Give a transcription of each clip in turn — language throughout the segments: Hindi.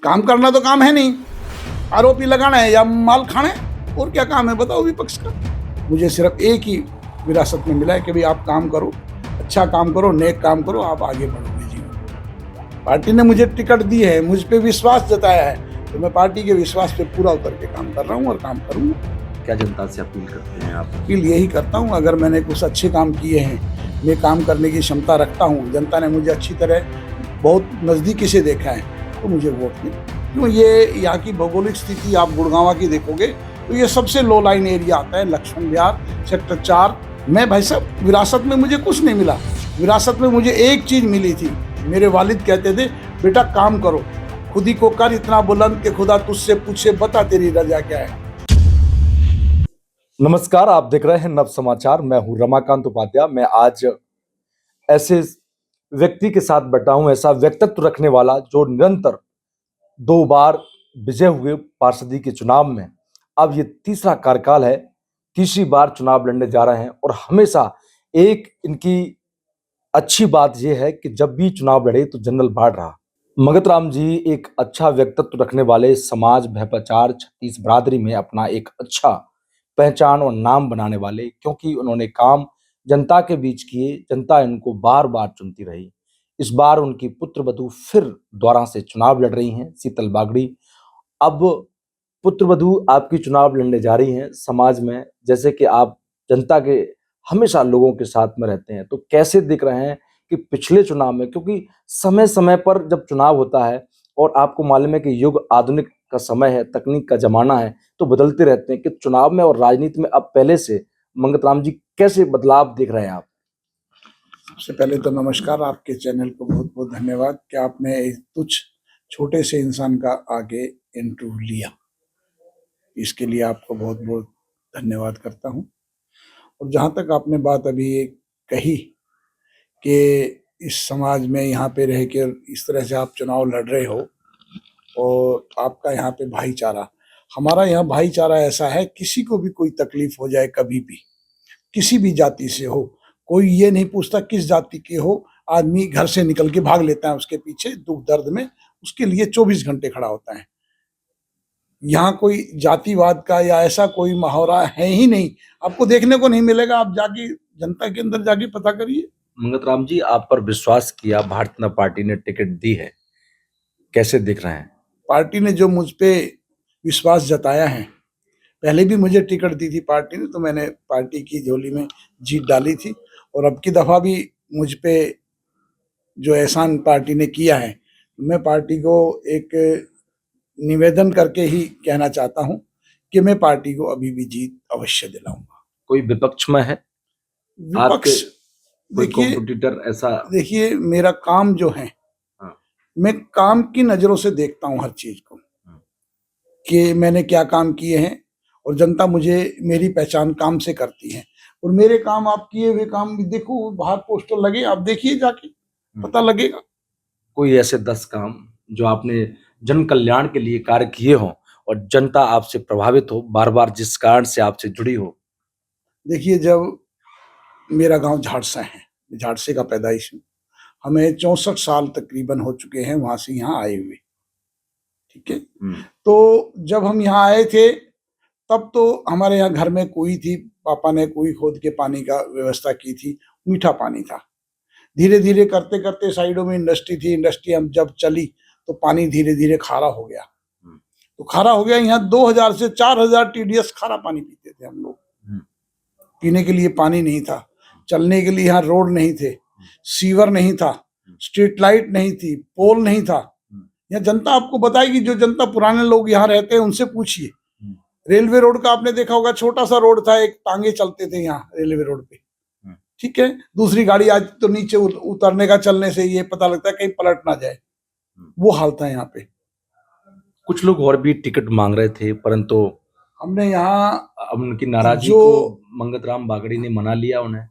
काम करना तो काम है नहीं, आरोपी लगाना है या माल खाना है, और क्या काम है बताओ विपक्ष का। मुझे सिर्फ एक ही विरासत में मिला है कि भाई आप काम करो, अच्छा काम करो, नेक काम करो, आप आगे बढ़ोगे जीवन। पार्टी ने मुझे टिकट दी है, मुझ पे विश्वास जताया है, तो मैं पार्टी के विश्वास पे पूरा उतर के काम कर रहा हूँ और काम करूँगा। क्या जनता से अपील करते हैं आप? अपील यही करता हूँ, अगर मैंने कुछ अच्छे काम किए हैं, मैं काम करने की क्षमता रखता हूँ, जनता ने मुझे अच्छी तरह बहुत नज़दीकी से देखा है, तो मुझे वोट दें। क्यों, ये यहाँ की भौगोलिक स्थिति आप गुड़गांव की देखोगे तो ये सबसे लो लाइन एरिया आता है, लक्ष्मण विहार, सेक्टर 4। मैं भाई साहब विरासत में मुझे कुछ नहीं मिला, विरासत में मुझे एक चीज़ मिली थी। मेरे वालिद कहते थे बेटा काम करो, खुद ही को कर इतना बुलंद कि खुदा तुझसे पूछे बता तेरी रजा क्या है। नमस्कार, आप देख रहे हैं नव समाचार। मैं हूं रमाकांत उपाध्याय। मैं आज ऐसे व्यक्ति के साथ बैठा हूं, ऐसा व्यक्तित्व रखने वाला जो निरंतर 2 बार विजय हुए पार्षदी के चुनाव में, अब ये तीसरा कार्यकाल है, तीसरी बार चुनाव लड़ने जा रहे हैं। और हमेशा एक इनकी अच्छी बात यह है कि जब भी चुनाव लड़े तो जनरल बाढ़ रहा। मंगत राम जी एक अच्छा व्यक्तित्व रखने वाले, समाज भ्रष्टाचार छत्तीस बरादरी में अपना एक अच्छा पहचान और नाम बनाने वाले, क्योंकि उन्होंने काम जनता के बीच किए, जनता इनको बार बार चुनती रही। इस बार उनकी पुत्र वधू फिर दोबारा से चुनाव लड़ रही हैं, शीतल बागड़ी। अब पुत्र वधू आपकी चुनाव लड़ने जा रही हैं समाज में, जैसे कि आप जनता के हमेशा लोगों के साथ में रहते हैं, तो कैसे दिख रहे हैं कि पिछले चुनाव में, क्योंकि समय समय पर जब चुनाव होता है और आपको मालूम है कि युग आधुनिक का समय है, तकनीक का जमाना है, तो बदलते रहते हैं, कि चुनाव में और राजनीति में अब पहले से मंगत राम जी कैसे बदलाव देख रहे हैं आप? सबसे पहले तो नमस्कार, आपके चैनल को बहुत बहुत धन्यवाद कि आपने इस तुच्छ छोटे से इंसान का आगे इंटरव्यू लिया, इसके लिए आपको बहुत बहुत धन्यवाद करता हूँ। और जहाँ तक आपने बात अभी ये कही कि इस समाज में यहाँ पे रह के इस तरह से आप चुनाव लड़ रहे हो और आपका यहाँ पे भाईचारा, हमारा यहाँ भाईचारा ऐसा है, किसी को भी कोई तकलीफ हो जाए कभी भी, किसी भी जाति से हो, कोई ये नहीं पूछता किस जाति के हो, आदमी घर से निकल के भाग लेता है उसके पीछे दुख दर्द में, उसके लिए 24 घंटे खड़ा होता है। यहाँ कोई जातिवाद का या ऐसा कोई मुहावरा है ही नहीं, आपको देखने को नहीं मिलेगा। आप जाके जनता के अंदर जाके पता करिए। मंगत राम जी, आप पर विश्वास किया, भारतीय जनता पार्टी ने टिकट दी है, कैसे दिख रहे हैं? पार्टी ने जो मुझ पे विश्वास जताया है, पहले भी मुझे टिकट दी थी पार्टी ने, तो मैंने पार्टी की झोली में जीत डाली थी। और अब की दफा भी मुझ पे जो एहसान पार्टी ने किया है, मैं पार्टी को एक निवेदन करके ही कहना चाहता हूं कि मैं पार्टी को अभी भी जीत अवश्य दिलाऊंगा। कोई विपक्ष में है विपक्ष, कोई कॉम्पिटिटर ऐसा? देखिए मेरा काम जो है, मैं काम की नजरों से देखता हूं हर चीज को, कि मैंने क्या काम किए हैं, और जनता मुझे मेरी पहचान काम से करती है। और मेरे काम, आप किए हुए काम भी देखो, बाहर पोस्टर लगे, आप देखिए जाके पता लगेगा। कोई ऐसे 10 काम जो आपने जन कल्याण के लिए कार्य किए हो और जनता आपसे प्रभावित हो, बार बार जिस कारण से आपसे जुड़ी हो? देखिए, जब मेरा गांव झाड़सा है, झाड़से का पैदाइश हूँ, हमें 64 साल तकरीबन हो चुके हैं वहां से यहाँ आए हुए, ठीक है। तो जब हम यहाँ आए थे तब तो हमारे यहाँ घर में कुई थी, पापा ने कुई खोद के पानी का व्यवस्था की थी, मीठा पानी था। धीरे धीरे करते करते साइडों में इंडस्ट्री थी, इंडस्ट्री हम जब चली तो पानी धीरे धीरे खारा हो गया। तो खारा हो गया, यहाँ 2000 से 4000 TDS खारा पानी पीते थे हम लोग। पीने के लिए पानी नहीं था, चलने के लिए यहाँ रोड नहीं थे, सीवर नहीं था, स्ट्रीट लाइट नहीं थी, पोल नहीं था। यहाँ जनता आपको बताएगी, जो जनता पुराने लोग यहाँ रहते हैं उनसे पूछिए। रेलवे रोड का आपने देखा होगा, छोटा सा रोड था, एक टांगे चलते थे यहाँ रेलवे रोड पे, ठीक है। दूसरी गाड़ी आज तो नीचे उतरने का, चलने से ये पता लगता है कहीं पलट ना जाए, वो हाल था यहाँ पे। कुछ लोग और भी टिकट मांग रहे थे, परंतु हमने यहाँ उनकी नाराजगी को मंगत राम बागड़ी ने मना लिया उन्हें।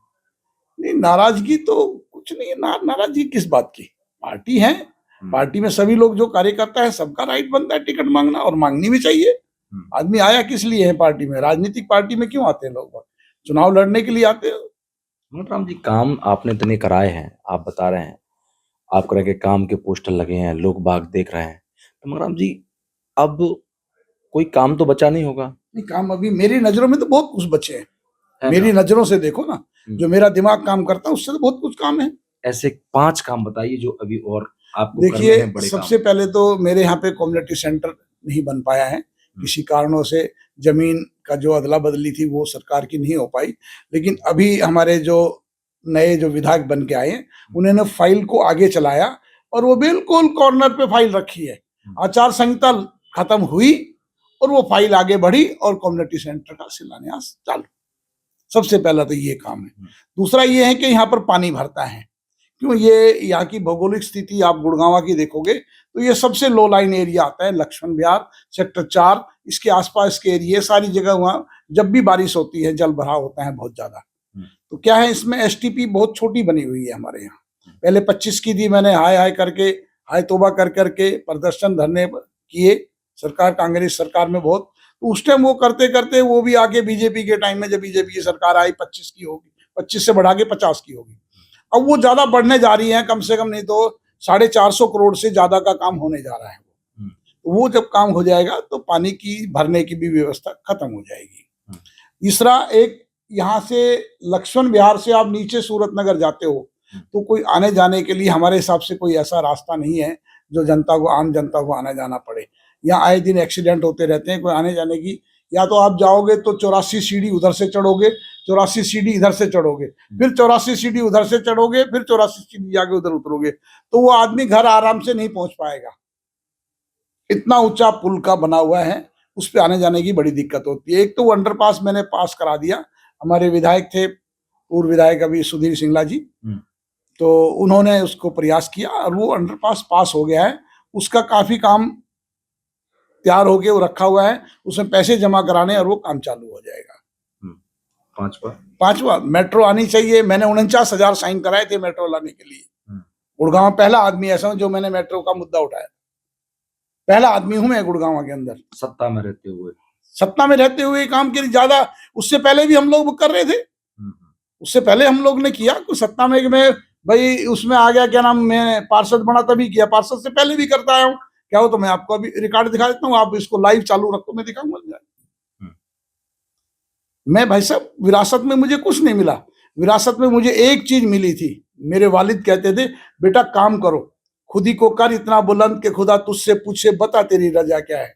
नहीं, नाराजगी तो कुछ नहीं है। नाराजगी किस बात की? पार्टी है, पार्टी में सभी लोग जो कार्यकर्ता है, सबका राइट बनता है टिकट मांगना, और मांगनी भी चाहिए। आदमी आया किस लिए है पार्टी में? राजनीतिक पार्टी में क्यों आते हैं लोग? चुनाव लड़ने के लिए आते हैं। मंगत राम जी, काम आपने इतने कराए हैं, आप बता रहे हैं, आप तरह के काम के पोस्टर लगे हैं, लोग बाग देख रहे हैं, मंगराम जी, अब कोई काम तो बचा नहीं होगा? नहीं, काम अभी मेरी नजरों में तो बहुत कुछ बचे हैं। है मेरी ना? नजरों से देखो ना, जो मेरा दिमाग काम करता है उससे तो बहुत कुछ काम है। ऐसे 5 काम बताइए जो अभी और आपको करने देखिए, हैं बड़े सबसे काम। पहले तो मेरे यहाँ पे कम्युनिटी सेंटर नहीं बन पाया है, किसी कारणों से जमीन का जो अदला बदली थी वो सरकार की नहीं हो पाई। लेकिन अभी हमारे जो नए जो विधायक बन के आए हैं, उन्होंने फाइल को आगे चलाया और वो बिल्कुल कॉर्नर पे फाइल रखी है। आचार संहिता खत्म हुई और वो फाइल आगे बढ़ी और कम्युनिटी सेंटर का शिलान्यास चालू। सबसे पहला तो ये काम है। दूसरा ये है कि यहाँ पर पानी भरता है। क्यों, ये यहाँ की भौगोलिक स्थिति आप गुड़गांव की देखोगे तो ये सबसे लो लाइन एरिया आता है। लक्ष्मण विहार, सेक्टर 4, इसके आसपास के एरिया, सारी जगह वहाँ जब भी बारिश होती है जल भराव होता है बहुत ज्यादा। तो क्या है, इसमें एसटीपी बहुत छोटी बनी हुई है हमारे यहाँ। पहले 25 की थी, मैंने हाय हाय करके, हाय तोबा कर करके प्रदर्शन धरने किए सरकार, कांग्रेस सरकार में बहुत। तो उस टाइम वो करते करते वो भी आगे बीजेपी के टाइम में, जब बीजेपी की सरकार आई, 25 की होगी, 25 से बढ़ा के 50 की होगी। अब वो ज्यादा बढ़ने जा रही है, कम से कम नहीं तो 450 करोड़ से ज्यादा का काम होने जा रहा है। तो वो जब काम हो जाएगा तो पानी की भरने की भी व्यवस्था खत्म हो जाएगी। तीसरा, एक यहाँ से लक्ष्मण विहार से आप नीचे सूरत नगर जाते हो तो कोई आने जाने के लिए हमारे हिसाब से कोई ऐसा रास्ता नहीं है जो जनता को, आम जनता को आना जाना पड़े। यहाँ आए दिन एक्सीडेंट होते रहते हैं, कोई आने जाने की, या तो आप जाओगे तो 84 सीढ़ी उधर से चढ़ोगे, 84 सीढ़ी इधर से चढ़ोगे, फिर 84 सीढ़ी उधर से चढ़ोगे, फिर 84 सीढ़ी जाके उधर उतरोगे, तो वो आदमी घर आराम से नहीं पहुंच पाएगा। इतना ऊंचा पुल का बना हुआ है, उस पर आने जाने की बड़ी दिक्कत होती है। एक तो वो अंडरपास मैंने पास करा दिया, हमारे विधायक थे, पूर्व विधायक अभी सुधीर सिंगला जी, तो उन्होंने उसको प्रयास किया और वो अंडरपास पास हो गया है। उसका काफी काम तैयार होके वो रखा हुआ है, उसमें पैसे जमा कराने और वो काम चालू हो जाएगा। पांचवा, मेट्रो आनी चाहिए। मैंने 49,000 साइन कराए थे मेट्रो लाने के लिए। गुड़गांव पहला आदमी ऐसा हूं जो मैंने मेट्रो का मुद्दा उठाया, पहला आदमी हूं मैं गुड़गांव के अंदर, सत्ता में रहते हुए। सत्ता में रहते हुए काम के ज्यादा, उससे पहले भी हम लोग कर रहे थे, उससे पहले हम लोग ने किया। कुछ सत्ता में मैं भाई उसमें आ गया, क्या नाम, मैं पार्षद बना तभी किया, पार्षद से पहले भी करता आया हूँ। क्या हो तो मैं आपको अभी रिकॉर्ड दिखा देता हूँ, आप इसको लाइव चालू रखो, मैं दिखाऊंगा। मैं भाई साहब, विरासत में मुझे कुछ नहीं मिला, विरासत में मुझे एक चीज मिली थी। मेरे वालिद कहते थे, बेटा काम करो, खुद ही को कर इतना बुलंद के खुदा तुझसे पूछे, बता तेरी रजा क्या है।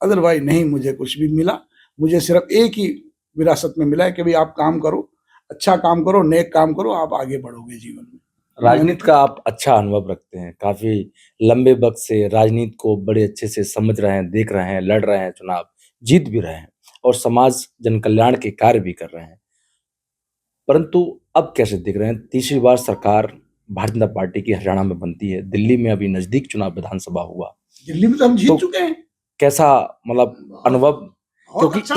अदरवाइज नहीं मुझे कुछ भी मिला। मुझे सिर्फ एक ही विरासत में मिला है कि भाई आप काम करो, अच्छा काम करो, नेक काम करो, आप आगे बढ़ोगे जीवन में। राजनीति का आप अच्छा अनुभव रखते हैं, काफी लंबे वक्त से राजनीति को बड़े अच्छे से समझ रहे हैं, देख रहे हैं, लड़ रहे हैं, चुनाव जीत भी रहे हैं और समाज जन कल्याण के कार्य भी कर रहे हैं। परंतु अब कैसे देख रहे हैं, तीसरी बार सरकार भारतीय जनता पार्टी की हरियाणा में बनती है, दिल्ली में अभी नजदीक चुनाव विधानसभा हुआ, दिल्ली में तो हम जीत चुके हैं। कैसा मतलब अनुभव, क्योंकि अच्छा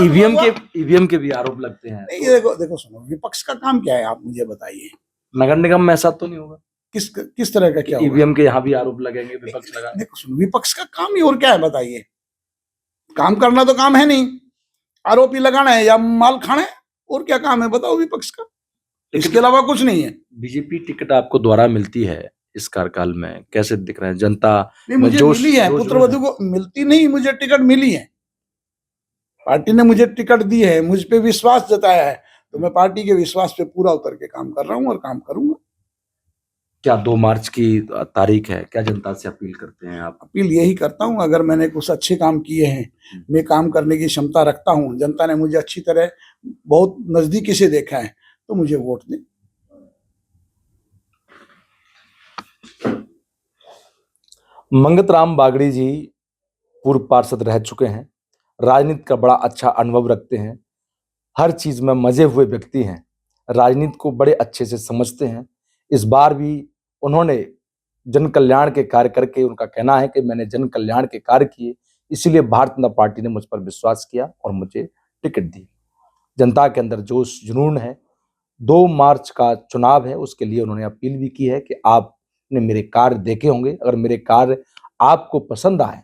ईवीएम के भी आरोप लगते हैं। नहीं, देखो देखो सुनो, विपक्ष का काम क्या है आप मुझे बताइए। नगर निगम में ऐसा तो नहीं होगा? किस तरह का क्या होगा? ईवीएम के यहाँ भी आरोप लगेंगे, विपक्ष लगा। देखो सुनो, विपक्ष का काम ही और क्या है बताइए। काम करना तो काम है नहीं, आरोपी लगाना है या माल खाना है, और क्या काम है बताओ विपक्ष का, इसके अलावा कुछ नहीं है। बीजेपी टिकट आपको द्वारा मिलती है इस कार्यकाल में, कैसे दिख रहे हैं जनता? नहीं, मुझे मिली है, पुत्रवधु को मिलती नहीं, मुझे टिकट मिली है, पार्टी ने मुझे टिकट दी है, मुझ पे विश्वास जताया है, तो मैं पार्टी के विश्वास पे पूरा उतर के काम कर रहा हूँ और काम करूंगा। क्या 2 मार्च की तारीख है, क्या जनता से अपील करते हैं आप? अपील यही करता हूँ, अगर मैंने कुछ अच्छे काम किए हैं, मैं काम करने की क्षमता रखता हूँ, जनता ने मुझे अच्छी तरह बहुत नजदीकी से देखा है, तो मुझे वोट दें। मंगत राम बागड़ी जी पूर्व पार्षद रह चुके हैं, राजनीति का बड़ा अच्छा अनुभव रखते हैं, हर चीज में मजे हुए व्यक्ति हैं, राजनीति को बड़े अच्छे से समझते हैं। इस बार भी उन्होंने जन कल्याण के कार्य करके, उनका कहना है कि मैंने जन कल्याण के कार्य किए, इसीलिए भारतीय जनता पार्टी ने मुझ पर विश्वास किया और मुझे टिकट दी। जनता के अंदर जोश जुनून है। 2 मार्च का चुनाव है, उसके लिए उन्होंने अपील भी की है कि आपने मेरे कार्य देखे होंगे, अगर मेरे कार्य आपको पसंद आए,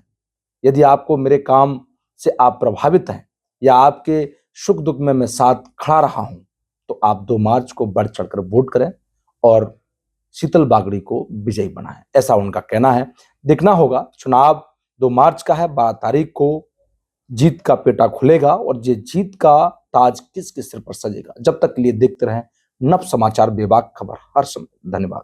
यदि आपको मेरे काम से आप प्रभावित हैं या आपके सुख दुख में मैं साथ खड़ा रहा हूं, तो आप 2 मार्च को बढ़ चढ़कर वोट करें और शीतल बागड़ी को विजयी बनाएं, ऐसा उनका कहना है। देखना होगा, चुनाव 2 मार्च का है, 12 तारीख को जीत का पेटा खुलेगा और ये जीत का ताज किसके सिर पर सजेगा। जब तक के लिए देखते रहें नव समाचार, बेबाक खबर हर समय। धन्यवाद।